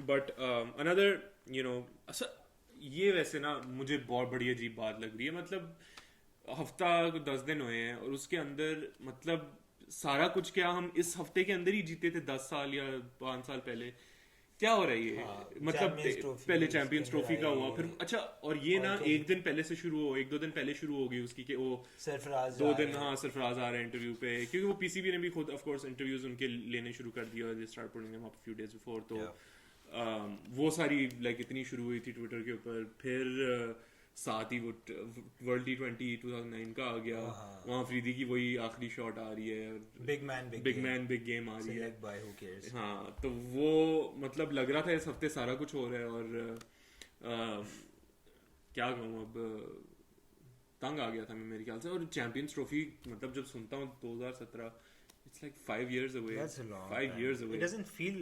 But another अच्छा ये वैसे ना मुझे बहुत बड़ी अजीब बात लग रही है, मतलब हफ्ता 10 दिन हुए हैं और उसके अंदर मतलब सारा कुछ क्या हम इस हफ्ते के अंदर ही जीते थे 10 साल या 5 साल पहले? क्या हो रहा है ये? हाँ, मतलब चैम्पियंस ट्रॉफी पहले उसके चैंपियंस अंदर ट्रॉफी का हुआ, फिर आए। अच्छा और ये और ना फिर एक दिन पहले से शुरू हो, 1-2 दिन पहले शुरू होगी उसकी कि वो सरफराज दो जा दिन रहे हाँ हैं। सरफराज आ रहे हैं इंटरव्यू पे, क्योंकि वो पीसीबी ने भी खुद ऑफ कोर्स इंटरव्यूज उनके लेने शुरू कर दिया, they start putting them up few days before, तो या वो सारी लाइक इतनी शुरू हुई थी ट्विटर के ऊपर, फिर साथ ही वो वर्ल्ड T20 2009 का आ गया, हाँ, वहाँ अफरीदी की वही आखिरी शॉट आ रही है और big man big big game, man big game आ रही है। Select by who cares. हाँ तो वो मतलब लग रहा था इस हफ्ते सारा कुछ हो रहा है और क्या कहूँ अब, तंग आ गया था मैं मेरे ख्याल से। और चैंपियंस ट्रॉफी मतलब जब सुनता हूँ 2017, it's like 5 years away, That's a long 5 years time. It away। doesn't feel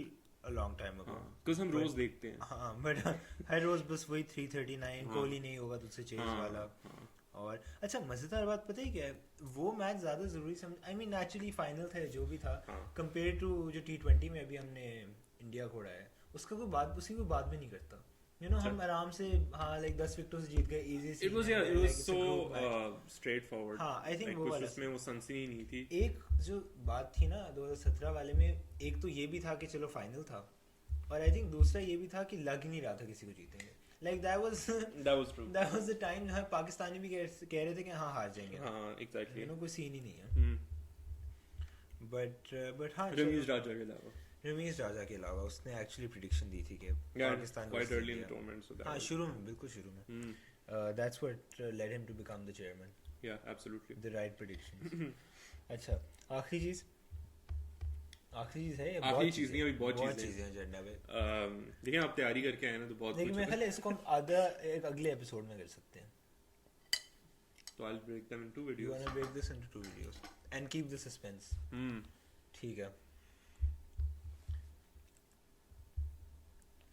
a long time ago. हाँ बिकॉज हम रोज But देखते हैं। हाँ, बट हर रोज बस वही 339, हाँ कोहली नहीं होगा तुझसे चेज हाँ वाला। हाँ और अच्छा मजेदार बात पता है क्या है, वो मैच ज्यादा जरूरी समझ, आई मीन नेचुरली फाइनल था जो भी था, हाँ कंपेयर टू जो T20 में अभी हमने इंडिया को उड़ाया है, उसका कोई बात, उसकी कोई बात भी नहीं करता। हम आराम से, हाँ, लाइक 10 विकेटों से जीत गए, इजी इट वाज, सीन या है, it was like it's so a group match. Straight forward, हाँ, आई थिंक लाइक वो कुछ वाला उसमें वो सनसनी नहीं थी। एक जो बात थी ना 2017 वाले में, एक तो ये भी था कि चलो फाइनल था, और आई थिंक दूसरा ये भी था कि लग ही नहीं रहा था किसी को जीतेंगे, like that was that was true. That was the time जहाँ पाकिस्तानी भी कह रहे थे कि हाँ हार जाएंगे, हाँ एग्जैक्टली। कोई सीन ही नहीं है। बट हाँ चलो, रमीज राजा के अलावा, रमीज राजा के अलावा उसने एक्चुअली प्रिडिक्शन दी थी कि पाकिस्तान को क्वाइट अर्ली इन द जीत गया। टूर्नामेंट, सो हाँ दैट शुरू में, बिल्कुल शुरू में, that's what led him to become the chairman, या एब्सोल्युटली। The right predictions. अच्छा, आखिरी चीज है, आखिरी चीज नहीं, अभी बहुत बहुत चीजें चीजें हैं एजेंडा पे, लेकिन आप तैयारी करके आए ना तो बहुत लेकिन कुछ मेरे है। ख्याल है इसको हम आधा एक अगले एपिसोड में कर सकते हैं। तो I will break them in 2 You videos. wanna break this into 2 videos and keep the suspense. ठीक है,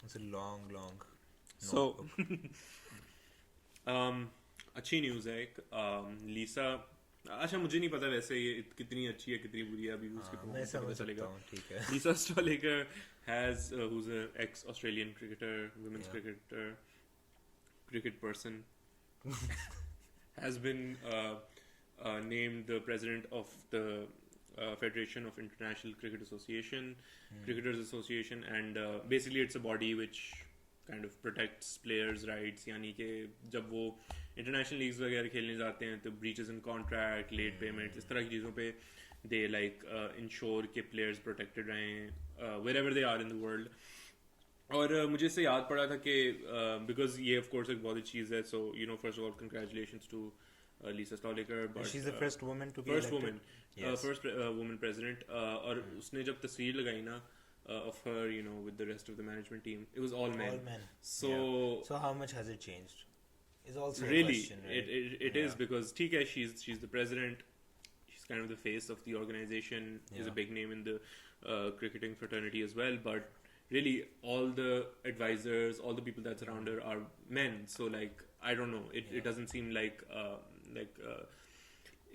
it's a long So, notebook. अच्छी न्यूज़ है एक, लीसा, अच्छा मुझे नहीं पता वैसे ये कितनी अच्छी है कितनी बुरी है, अभी उसके हाँ, मैं performance से समझ पता चलेगा। सकता हूँ, ठीक है। Lisa Sthalekar has, who's an ex-Australian cricketer, women's Yeah. cricketer, cricket person, has been named the president of the Federation of International Cricket Association, Cricketers Association, and basically it's a body which kind of protects players' rights, यानी कि जब वो international leagues वगैरह खेलने जाते हैं तो breaches in contract, late payments, इस तरह की चीज़ों पे दे लाइक इंश्योर के प्लेयर्स प्रोटेक्टेड रहें wherever they are in the world. और मुझे इससे याद पड़ा था कि बिकॉज ये ऑफ कोर्स एक बहुत अच्छी चीज़ है, so first of all congratulations to Lisa Sthalekar, but She's the first woman to be first elected. woman, Yes. first woman president, और उसने जब तस्वीर लगाई ना of her, with the rest of the management team, it was all men. All men. So Yeah. So how much has it changed? Is also a really, question, right? it is, Yeah. because ठीक है, she's the president, she's kind of the face of the organization, she's a Yeah. big name in the cricketing fraternity as well, but really all the advisors, all the people that surround her are men, so like I don't know, it doesn't seem like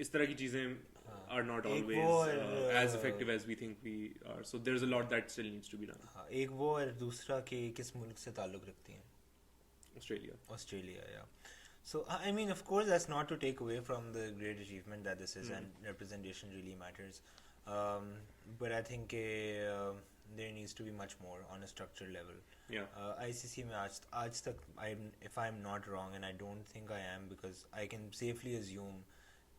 इस तरह की चीजें are not एक always वो और, as effective as we think we are, so there's a lot that still needs to be done. हाँ, एक वो और दूसरा कि किस मुल्क से ताल्लुक रखती हैं, Australia. yeah. So I mean, of course, that's not to take away from the great achievement that this is, and representation really matters. But I think there needs to be much more on a structural level. Yeah. ICC में आज तक, if I'm not wrong, and I don't think I am, because I can safely assume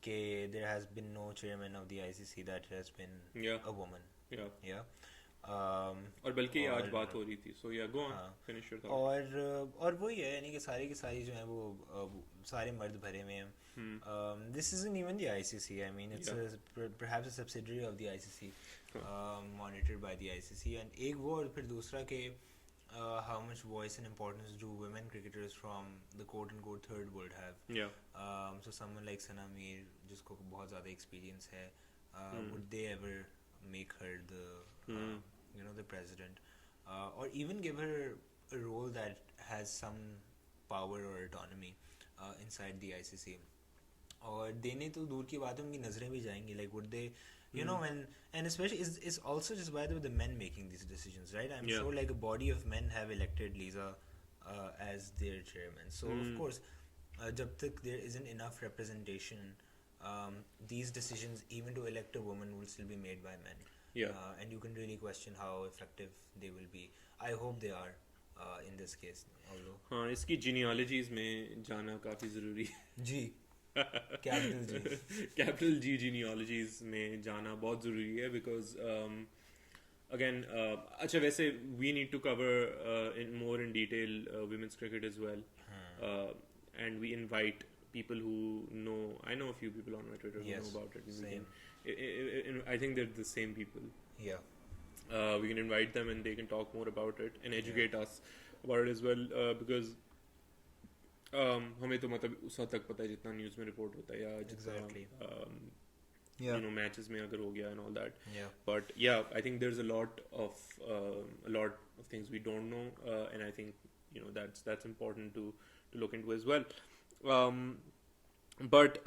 that there has been no chairman of the ICC that has been a woman. Yeah. और बल्कि आज बात हो रही थी, so yeah, go on, finish your thought. और वही है, यानी कि सारी की सारी जो है वो सारे मर्द भरे हुए हैं. This isn't even the ICC. I mean, it's perhaps a subsidiary of the ICC, monitored by the ICC. And एक वो और फिर दूसरा के how much voice and importance do women cricketers from the quote unquote third world have? Yeah. So someone like Sana Mir, जिसको बहुत ज़्यादा experience है, would they ever make her the president, or even give her a role that has some power or autonomy inside the ICC? और देने तो दूर की बात है, उनकी नज़रें भी जाएंगी, like would they You know, and especially it's also just by the way the men making these decisions, right? I'm Yeah. sure like a body of men have elected Lisa as their chairman. So of course, jab tak there isn't enough representation, these decisions, even to elect a woman, will still be made by men. Yeah. And you can really question how effective they will be. I hope they are in this case, although. हाँ, इसकी genealogies में जाना काफ़ी ज़रूरी है. G. Capital G. Capital G genealogies में जाना बहुत ज़रूरी है because again अच्छा वैसे we need to cover in more in detail women's cricket as well, and we invite people who know. I know a few people on my Twitter who know about it. Same. I think they're the same people. Yeah. We can invite them and they can talk more about it and educate us about it as well, because हमें तो मतलब उस हद तक पता है जितना news में रिपोर्ट होता है या जितना you know matches में अगर हो गया and all that. But yeah, I think there's a lot of things we don't know, and I think you know that's important to look into as well. But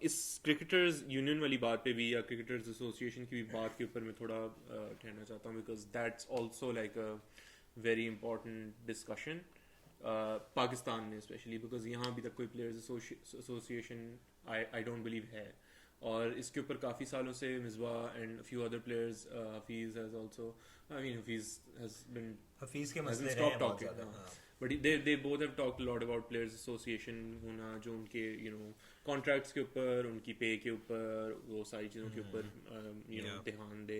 इस cricketers union वाली बात पे भी या क्रिकेटर्स एसोसिएशन की भी बात के ऊपर मैं थोड़ा कहना चाहता हूँ, because that's also like a very important discussion Pakistan में स्पेशली, बिकॉज यहाँ अभी तक कोई players association I don't believe है, और इसके ऊपर काफ़ी सालों से Misbah and few other players, Hafeez has also, I mean Hafeez के मसले stop talking, but they both have talked a lot about players association होना, जो उनके you know contracts के ऊपर, उनकी पे के ऊपर, वो सारी चीज़ों के ऊपर you know ध्यान दे.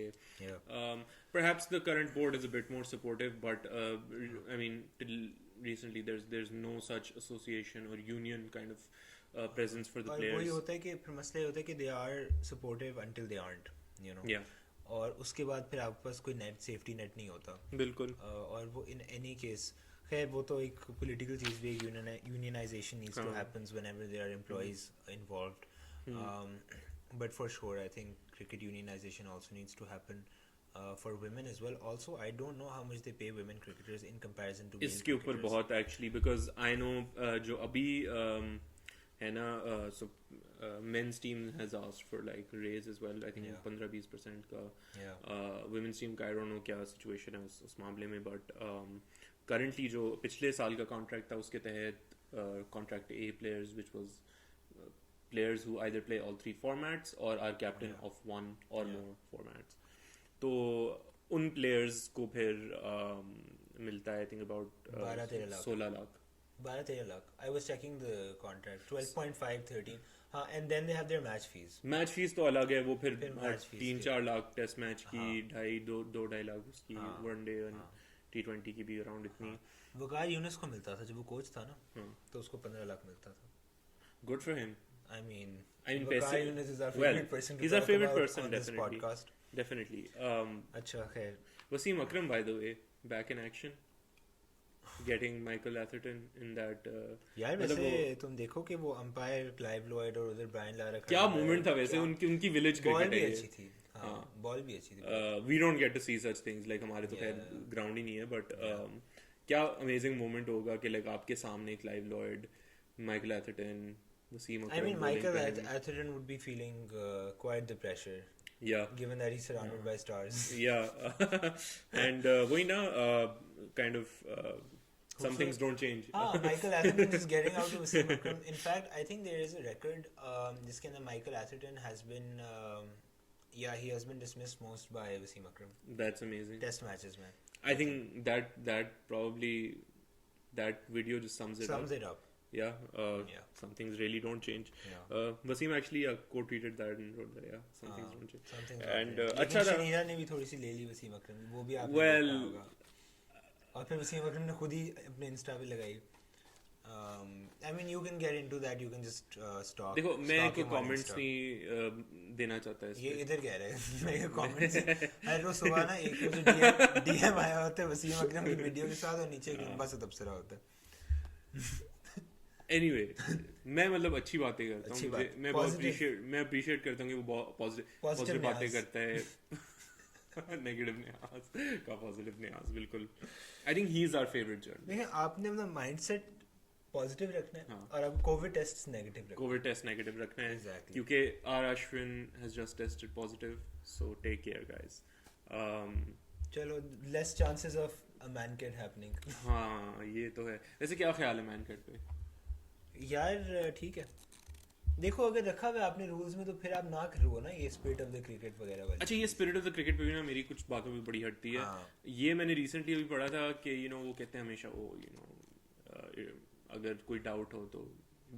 Perhaps the current board is a bit more supportive, but I mean till recently there's no such association or union kind of presence for the players. वही होता है कि फिर मसला होता है कि they are supportive until they aren't, you know. और उसके बाद फिर आपके पास कोई नेट सेफ्टी नेट नहीं होता. बिल्कुल. और वो in any case, खैर वो तो एक political चीज़ भी, unionization needs to happen whenever there are employees involved. But for sure, I think cricket unionization also needs to happen for women as well. Also, I don't know how much they pay women cricketers in comparison to male cricketers. इसके ऊपर बहुत actually, because I know जो अभी है ना, so men's team has asked for like raise as well. I think 15-20% का. Women's team का I don't know क्या situation है उस मामले में, but currently जो पिछले साल का contract था उसके तहत contract A players, which was players who either play all 3 formats or are captain of one or more formats. तो उन players को फिर मिलता है I think about 16 lakh. 12-13 lakh. I was checking the contract. 12.5-13. हाँ, and then they have their match fees. Match fees तो अलग है, वो फिर 3-4 लाख टेस्ट मैच की, 2-2.5 लाख उसकी वनडे और T20 की भी अराउंड इतनी. वकार यूनुस को मिलता था जब वो कोच था ना, तो उसको 15 लाख मिलता था. Good for him. I mean Waqar Yunus is our favorite person to he's our talk favorite about person, on this podcast. Definitely. अच्छा खैर. Wasim Akram, by the way, back in action. Getting Michael Atherton in that. यार वैसे तुम देखो कि वो umpire Clive Lloyd और उधर ब्रायन लारा क्या मूवमेंट था वैसे, उनकी विलेज क्रिकेट है. अच्छी थी. हाँ, बॉल भी अच्छी थी. We don't get to see such things, like हमारे तो खैर ग्राउंड ही नहीं है, but क्या अमेजिंग मोमेंट होगा कि like आपके सामने Clive Lloyd, Michael Atherton, Wasim Akram. I mean Michael Atherton would be feeling quite the pressure. Yeah. Given that he's surrounded by stars. Yeah. And वही ना kind of some things don't change. Michael Atherton is getting out to Wasim Akram. In fact, I think there is a record जिसके अंदर Michael Atherton has been he has been dismissed most by Wasim Akram. That's amazing. Test matches में. I think that probably that video just sums it up. Yeah. Some things really don't change. Wasim actually co-tweeted that and wrote that. Yeah, some things don't change. And अच्छा था. शनीरा ने भी थोड़ी सी ले ली वसीम अकरम, वो भी आपने देखा होगा. और फिर वसीम अकरम ने खुद ही अपने इंस्टा पे लगाई. I mean you can get into that, you can just stalk. देखो मैं कोई कमेंट्स नहीं देना चाहता है. ये इधर कह रहा है मैं कमेंट्स हर रोज सुबह ना एक मुझे डीएम आया होता है वसीम अकरम की वीडियो के साथ और नीचे एक लंबा सा तबसरा होता है. Anyway, मैं मतलब अच्छी बातें करता हूँ, मैं अप्रिशिएट करता हूँ कि वो पॉजिटिव बातें करता है. नेगेटिव न्यास का पॉजिटिव न्यास, बिल्कुल. I think he is our favorite journalist. देखिए आपने अपना माइंडसेट पॉजिटिव रखना है हाँ. और अब कोविड टेस्ट नेगेटिव रखना है Exactly. क्योंकि R Ashwin has just tested positive so take care guys. चलो less chances of a Mankad happening. हाँ ये तो है. वैसे क्या ख्याल है मैन कैट पे? यार ठीक है, देखो अगर रखा हुआ आपने रूल्स में तो फिर आप ना करो ना ये स्पिरिट ऑफ द क्रिकेट वगैरह वाली. अच्छा, ये स्पिरिट ऑफ द क्रिकेट पे भी ना मेरी कुछ बातों में बड़ी हटती है. हाँ. ये मैंने रिसेंटली अभी पढ़ा था कि वो कहते हैं हमेशा वो अगर कोई डाउट हो तो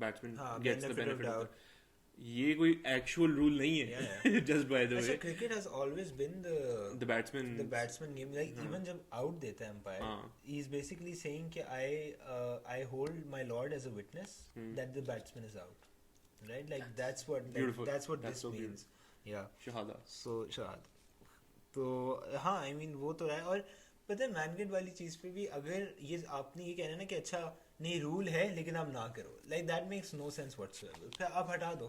batsman gets the benefit of the. ये कोई एक्चुअल रूल नहीं है. Just by the way cricket has always been the batsman game. Like even जब आउट देता है umpire, he is basically saying कि I hold my lord as a witness that the batsman is out. Right, like that's what this so means. Yeah. शहादा. So शहादा. तो हाँ, I mean वो तो है. और पता है मैनगेट वाली चीज पे भी अगर ये आपने ये कहना है ना कि अच्छा नहीं रूल है लेकिन आप ना करो, like that makes no sense whatsoever. फिर आप हटा दो.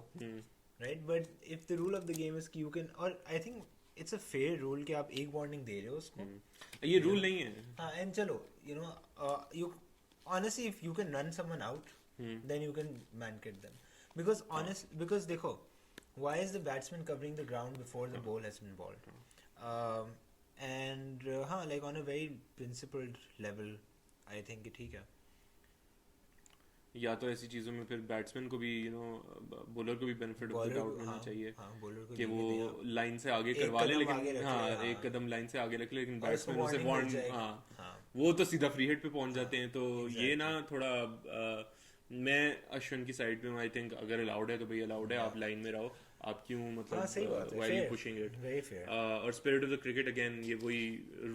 Right, but if the rule of the game is कि you can, और I think it's a fair rule कि आप एक वार्निंग दे रहे हो उसको. ये रूल नहीं है. हाँ, and चलो you honestly if you can run someone out, then you can mankit them. Because देखो, why is the batsman covering the ground before the ball has been bowled? And हाँ, like on a very principled level, I think ठीक है. या तो ऐसी चीजों में फिर बैट्समैन को भी बॉलर को भी बेनिफिट ऑफ द डाउट मिलना चाहिए कि वो लाइन से आगे करवा ले, लेकिन हाँ एक कदम लाइन से आगे रख ले, लेकिन बैट्समैन उसे वार्न वो तो सीधा फ्री हिट पे पहुंच जाते हैं. तो ये ना थोड़ा मैं अश्विन की साइड पे हूँ. आई थिंक अगर अलाउड है तो भाई अलाउड है. आप लाइन में रहो, आप क्यों मतलब व्हाई यू पुशिंग इट. और spirit of the cricket again ये वही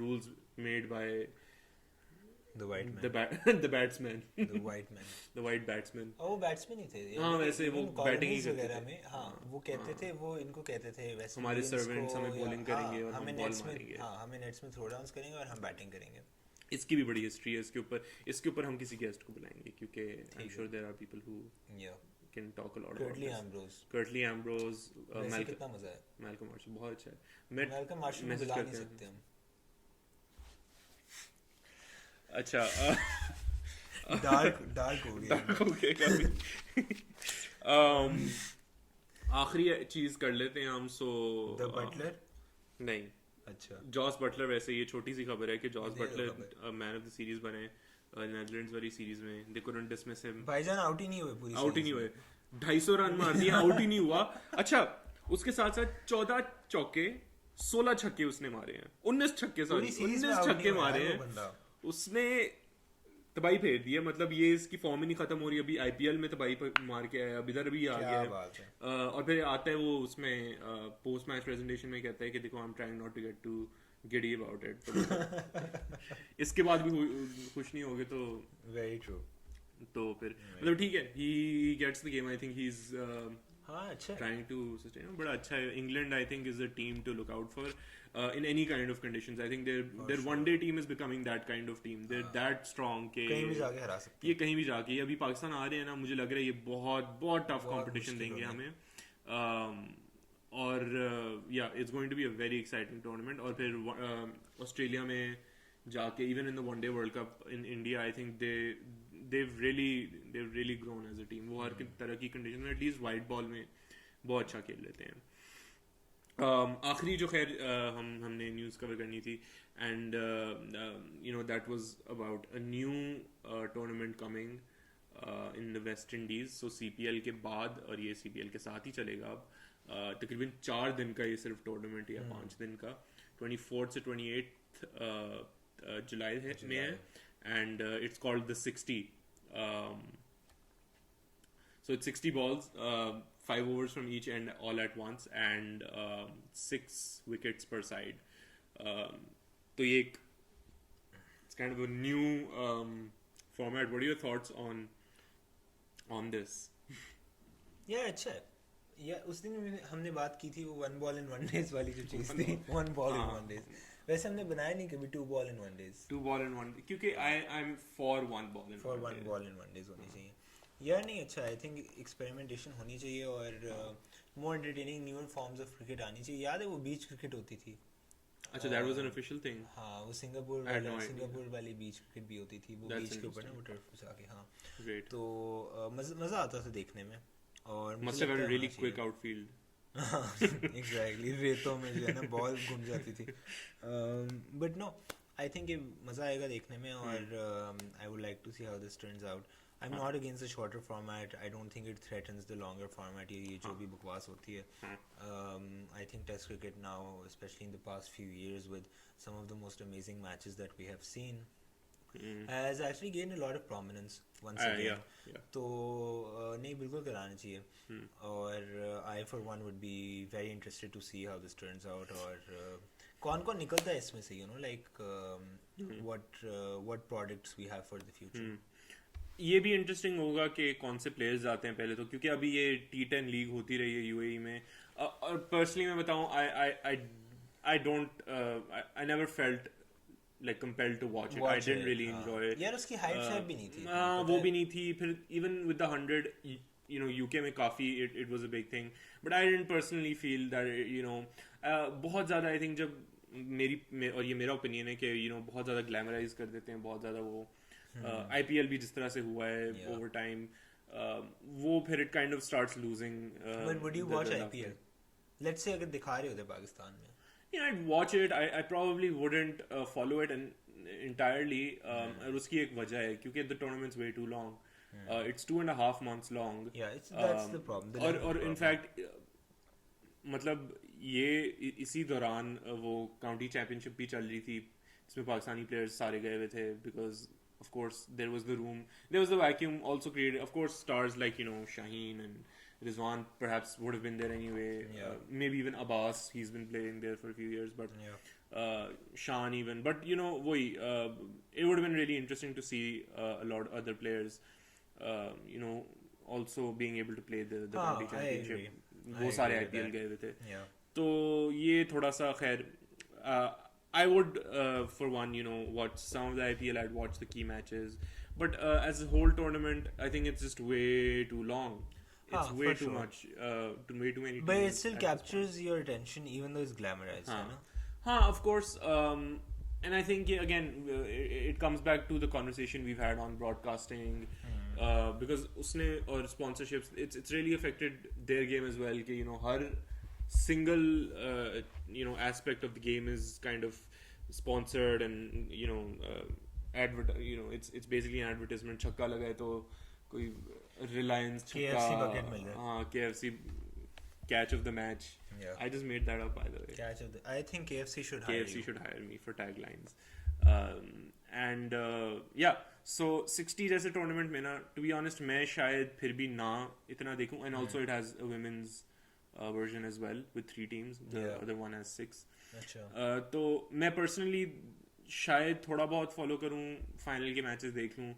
rules made by the white man, the batsman, the white man, the white batsman. वो बैट्समैन ही थे. हाँ वैसे वो बैटिंग ही करते थे. हाँ वो कहते थे, वो इनको कहते थे वैसे हमारे सर्वेंट्स हमें बॉलिंग करेंगे और हम बॉल मारेंगे. हाँ हमें नेट्स में थ्रो डाउन्स करेंगे और हम बैटिंग करेंगे. इसकी भी बड़ी हिस्ट्री है. इसके ऊपर हम किसी गेस्ट को बुलाएंगे क्योंकि I am sure there are people who can talk a lot about Curtly Ambrose. कितना मजा है. मैल्कम मार्शल बहुत अच्छा है. मैल्कम मार्शल को बुला नहीं सकते हम. अच्छा डार्क हो गया काफी. आखिरी चीज कर लेते हैं हम. सो द बटलर नहीं, अच्छा जॉस बटलर. वैसे ये छोटी सी खबर है कि Jos Buttler man of the series बने नेदरलैंड्स वाली सीरीज में. They couldn't dismiss him. भाईजान आउट ही नहीं हुए पूरी. आउट ही नहीं हुए. 250 रन मार दिए, आउट ही नहीं हुआ. अच्छा उसके साथ साथ 14 चौके 16 छक्के उसने मारे हैं. 19 छक्के मारे हैं उसने. तबाही फेर दी है. मतलब ये इसकी फॉर्म ही नहीं खत्म हो रही. अभी आईपीएल में तबाही मार के आया, अब इधर भी आ गया है. और फिर आता है वो उसमें पोस्ट मैच प्रेजेंटेशन में कहता है कि देखो I am trying not to get too giddy about it. इसके बाद भी खुश नहीं होगे तो वेरी ट्रू. तो फिर मतलब ठीक है, he gets the game. I think he is अच्छा trying to sustain. बड़ा अच्छा है. England I think is a team to look out for in any kind of conditions. I think their one day team is becoming that kind of team. They're that strong के कहीं भी जाके हरा सकते हैं. ये कहीं भी जाके, अभी पाकिस्तान आ रहे हैं ना, मुझे लग रहा है ये बहुत बहुत टफ कंपटीशन देंगे हमें. और it's going to be a very exciting tournament. और फिर ऑस्ट्रेलिया में जाके even in the one day World Cup in India I think they've really grown as a team. वो हर तरह की कंडीशन में एटलीस्ट वाइट बॉल में बहुत अच्छा खेल लेते हैं. आखिरी जो खैर हमने न्यूज़ कवर करनी थी and that was about a new tournament coming in the West Indies. So CPL के बाद, और ये सीपीएल के साथ ही चलेगा अब. तकरीबन 4 दिन का ये सिर्फ टूर्नामेंट या 5 दिन का. 24 से 28 जुलाई में है. And it's called the 60. So it's 60 balls, 5 overs from each end all at once, and 6 wickets per side. So it's kind of a new format. What are your thoughts on this? Yeah, अच्छा है. उस दिन हमने बात की थी वो 1 ball in 1 days वाली जो चीज़ थी. 1 ball in 1 days. वैसे हमने बनाया नहीं कभी 2 ball in 1 days. 2 ball in 1 क्योंकि I'm for 1 ball in 1 day. 1 ball in 1 days होनी चाहिए. यार नहीं अच्छा. आई थिंक एक्सपेरिमेंटेशन होनी चाहिए और more entertaining newer forms of cricket आनी चाहिए. याद है वो बीच क्रिकेट होती थी अच्छा, that was an official thing. हाँ, वो I had no idea. Singapore वाली बीच क्रिकेट भी होती थी, वो That's बीच के ऊपर ना, वो interesting. टर्फ से आके, हाँ. Great. तो मज़ा आता था देखने में, और मुझे Must have had लगता a है really होना quick चाहिए. outfield. Exactly, रेतों में जो है ना बॉल घूम जाती थी. But no, I think ये मज़ा आएगा देखने में, और I would like to see how this turns out. I'm not against the shorter format. I don't think it threatens the longer format. ये जो भी बकवास होती है. I think Test cricket now, especially in the past few years, with some of the most amazing matches that we have seen, has actually gained a lot of prominence once again. Yeah. तो नहीं, बिल्कुल कराना चाहिए. और I for one would be very interested to see how this turns out, और कौन निकलता है इसमें से, you know, like what products we have for the future. ये भी इंटरेस्टिंग होगा कि कौन से प्लेयर्स जाते हैं पहले तो, क्योंकि अभी ये T10 लीग होती रही है यूएई में, और पर्सनली मैं बताऊं, I never felt like compelled to watch it. I didn't really enjoy it. यार उसकी हाइप शायद भी नहीं थी. वो भी नहीं थी. फिर even with the 100, you know, UK में काफी it was a big thing, but I didn't personally feel that, you know, बहुत ज़्यादा I think जब और ये मेरा ओपिनियन है कि you know बहुत ज़्यादा ग्लैमराइज कर देते हैं, बहुत ज़्यादा वो IPL भी जिस तरह से हुआ है over time, वो फिर it kind of starts losing. But would you watch IPL? Let's say अगर दिखा रहे होते पाकिस्तान में. Yeah, I'd watch it. I probably wouldn't follow it entirely. और उसकी एक वजह है क्योंकि the tournament's way too long. It's 2.5 months long. Yeah, that's the problem. और in fact मतलब ये इसी दौरान वो काउंटी चैंपियनशिप भी चल रही थी, इसमें पाकिस्तानी प्लेयर्स सारे गए हुए थे, because of course there was the room, there was the vacuum also created. Of course stars like, you know, Shaheen and Rizwan perhaps would have been there anyway. Maybe even Abbas, he's been playing there for a few years, but Shan even, but you know it would have been really interesting to see a lot of other players you know also being able to play the county championship. वो सारे IPL गए हुए थे, तो ये थोड़ा सा खैर I would for one, you know, watch some of the IPL. I'd watch the key matches, but as a whole tournament, I think it's just way too long. It's way too much, way too many. But it still captures your attention, even though it's glamorized. Of course. And I think again, it comes back to the conversation we've had on broadcasting, because usne or sponsorships, it's really affected their game as well. कि, you know, her single you know aspect of the game is kind of sponsored, and you know you know it's basically an advertisement. छक्का लगाए तो कोई Reliance छक्का, KFC catch of the match. I just made that up, by the way. I think KFC should hire me for taglines. And so 60 जैसे tournament में ना, to be honest, मैं शायद फिर भी ना इतना देखूं, and also it has a women's version as well with 3 teams. The other one has 6. तो मैं personally शायद थोड़ा बहुत follow करूं, final के matches देख लूं,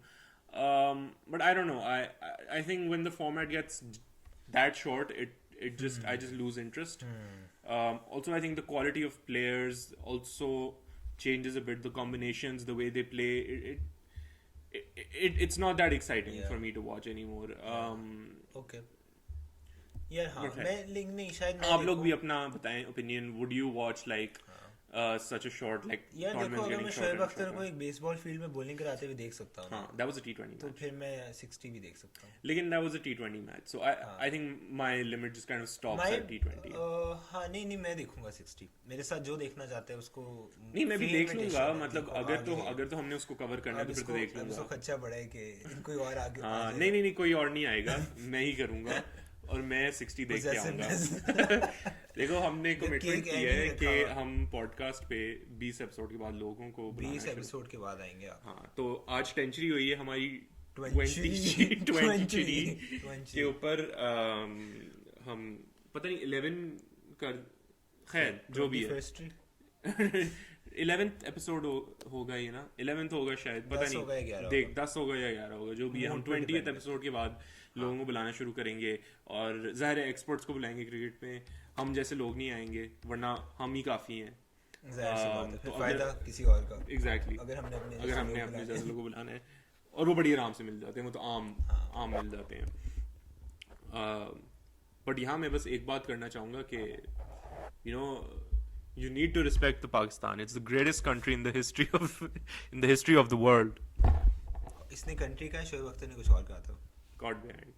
but I don't know. I think when the format gets that short, it just I just lose interest. Also, I think the quality of players also changes a bit. The combinations, the way they play, it's not that exciting for me to watch anymore. Okay. मैं शायद आप लोग भी अपना बताएं opinion. Would you watch like such a short like tournaments getting shorter? Shoaib Akhtar को एक baseball field में बॉलिंग कराते हुए देख सकता हूँ. that was a T20 तो फिर मैं 60 भी देख सकता हूँ. लेकिन that was a T20 match, so I think my limit just kind of stops at T20. हाँ नहीं मैं देखूंगा 60. मेरे साथ जो देखना चाहते हैं उसको नहीं, मैं भी देख लूंगा. मतलब अगर तो हमने उसको कवर करना है तो फिर तो देख लूंगा. उसको खच्चा पड़ा है कि कोई और आगे. नहीं कोई और नहीं आएगा, मैं ही करूंगा और मैं 60 देख के आऊंगा. देखो, हमने कमिटमेंट किया है कि हम पॉडकास्ट पे 20 एपिसोड के बाद लोगों को 20 एपिसोड के बाद आएंगे. हाँ, तो आज 10वीं हुई है हमारी 20 के ऊपर. हम पता नहीं 11 कर, खैर जो भी है 11th एपिसोड होगा ये ना, 11th होगा शायद, पता नहीं, देख 10 होगा या 11 होगा, जो भी है. हम 20th एपिसोड के बाद लोगों को बुलाना शुरू करेंगे, और ज़ाहिर है एक्सपर्ट्स को बुलाएंगे क्रिकेट में. हम जैसे लोग नहीं आएंगे, वरना हम ही काफ़ी हैं. तो फायदा किसी और का. एग्जैक्टली. अगर हमने अपने जैसे लोगों को बुलाना है, और वो बड़ी आराम से मिल जाते हैं, वो तो आम मिल जाते हैं. बट यहाँ मैं बस एक बात करना चाहूँगा कि you know You need to respect the Pakistan. It's the greatest country in the history of the world. इसने कंट्री का शोएब अख्तर ने कुछ और कहा था. God behind.